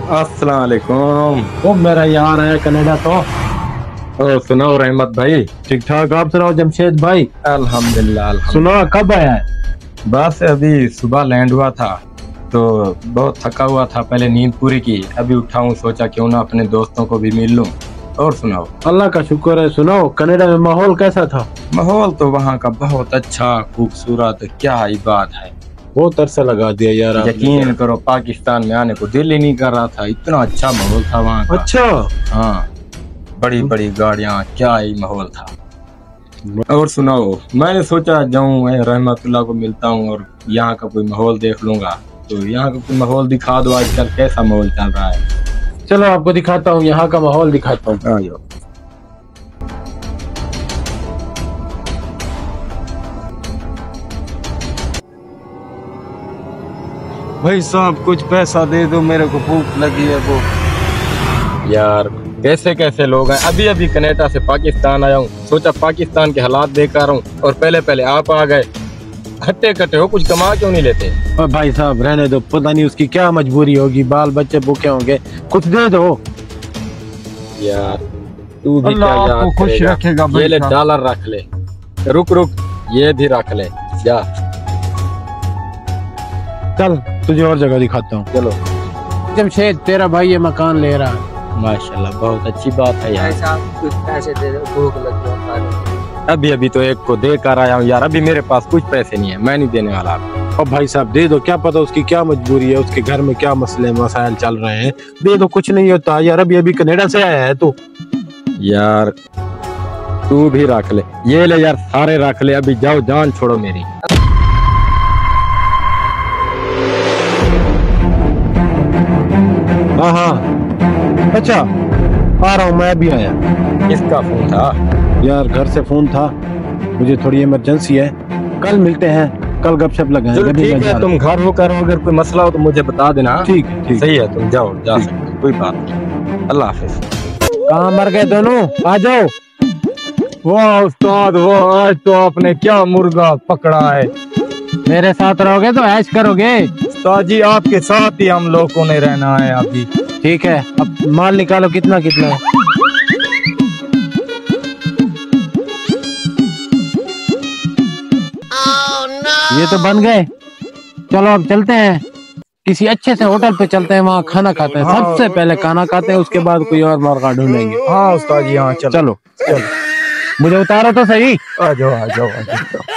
अस्सलाम वालेकुम। वो मेरा यार है कनाडा तो। और सुनाओ रहमत भाई। ठीक ठाक, आप सुनाओ जमशेद भाई। अल्हम्दुलिल्लाह। सुनो, कब आया है? बस अभी सुबह लैंड हुआ था तो बहुत थका हुआ था, पहले नींद पूरी की, अभी उठा हूँ, सोचा क्यों ना अपने दोस्तों को भी मिल लूँ। और सुनाओ। अल्लाह का शुक्र है। सुनाओ, कनाडा में माहौल कैसा था? माहौल तो वहाँ का बहुत अच्छा खूबसूरत, क्या ही बात है। बहुत अरसा लगा दिया यार आपने। यकीन करो पाकिस्तान में आने को दिल ही नहीं कर रहा था, इतना अच्छा माहौल था वहाँ का। अच्छा। हाँ, बड़ी बड़ी गाड़ियाँ, क्या ही माहौल था। और सुनाओ, मैंने सोचा जाऊं रहमतुल्लाह को मिलता हूँ और यहाँ का कोई माहौल देख लूंगा। तो यहाँ का कोई माहौल दिखा दो, आजकल कैसा माहौल चल रहा है। चलो आपको दिखाता हूँ, यहाँ का माहौल दिखाता हूँ। आयो। भाई साहब कुछ पैसा दे दो, मेरे को भूख लगी है वो। यार कैसे कैसे लोग हैं। अभी अभी कनाडा से पाकिस्तान आया हूँ, सोचा पाकिस्तान के हालात देख रहा हूँ और पहले पहले आप आ गए। हट्टे कट्टे हो, कुछ कमा क्यों नहीं लेते? और भाई साहब रहने दो, पता नहीं उसकी क्या मजबूरी होगी, बाल बच्चे भूखे होंगे, कुछ दे दो यार। तू भी क्या अल्लाह याद आपको खुश करेगा? रखेगा। ये ले डॉलर रख ले। रुक रुक, ये भी रख ले जा। चल तुझे और जगह दिखाता हूँ। चलो। जमशेद तेरा भाई ये मकान ले रहा है। माशाल्लाह, बहुत अच्छी बात है यार। कुछ पैसे दे दो, भूख लगी है। अभी अभी तो एक को दे कर आया हूँ यार, अभी मेरे पास कुछ पैसे नहीं है, मैं नहीं देने वाला। और भाई साहब दे दो, क्या पता उसकी क्या मजबूरी है, उसके घर में क्या मसले मसाइल चल रहे हैं। दे दो, कुछ नहीं होता यार। अभी अभी कनाडा से आया है तू। यार तू भी रख ले, ये ले यार, सारे रख ले। अभी जाओ, जान छोड़ो मेरी। हाँ हाँ, अच्छा आ रहा हूँ, मैं भी आया। किसका फोन था? यार घर से फोन था, मुझे थोड़ी इमरजेंसी है। कल मिलते हैं, कल गपशप लगाएंगे। चलो ठीक है, तुम घर हो कर, अगर कोई मसला हो तो मुझे बता देना। ठीक है, ठीक सही है, तुम जाओ, जा सकते हो, कोई बात नहीं। अल्लाह हाफिज। कहाँ मर गए दोनों, आ जाओ। वाह उस्ताद, वाह, आज तो आपने क्या मुर्गा पकड़ा है। मेरे साथ रहोगे तो ऐश करोगे। उस्ताद जी आपके साथ ही हम लोगों ने रहना है अभी। ठीक है, अब माल निकालो, कितना कितना है। ये तो बन गए। चलो अब चलते हैं, किसी अच्छे से होटल पे चलते हैं, वहाँ खाना खाते हैं। सबसे पहले खाना खाते हैं, उसके बाद कोई और मौका ढूंढेंगे। हाँ उस्ताद जी, हाँ चलो चलो चलो, मुझे उतारो तो सही। आ जाओ आ जाओ आ जाओ।